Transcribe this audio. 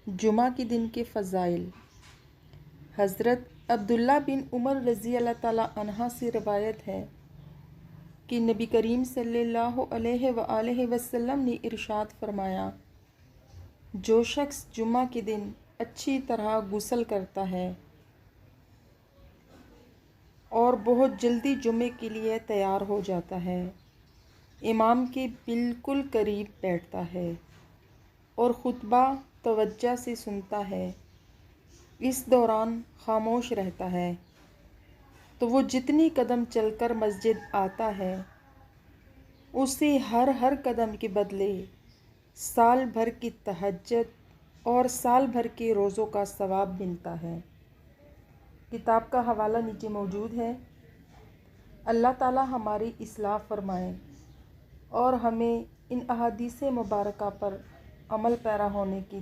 जुमा के दिन के फ़ज़ाइल। हज़रत अब्दुल्ला बिन उमर रज़ी अल्लाह ताला अन्हा से रवायत है कि नबी करीम सल्लल्लाहु अलैहि वसल्लम ने इरशाद फरमाया, जो शख्स जुमा के दिन अच्छी तरह गुस्ल करता है और बहुत जल्दी जुमे के लिए तैयार हो जाता है, इमाम के बिल्कुल करीब बैठता है और खुतबा तवज्जो से सुनता है, इस दौरान खामोश रहता है, तो वो जितनी कदम चलकर मस्जिद आता है उसे हर कदम के बदले साल भर की तहज्जुद और साल भर के रोज़ों का सवाब मिलता है। किताब का हवाला नीचे मौजूद है। अल्लाह ताला हमारी इस्लाह फरमाए और हमें इन अहादीस मुबारका पर अमल पैरा होने की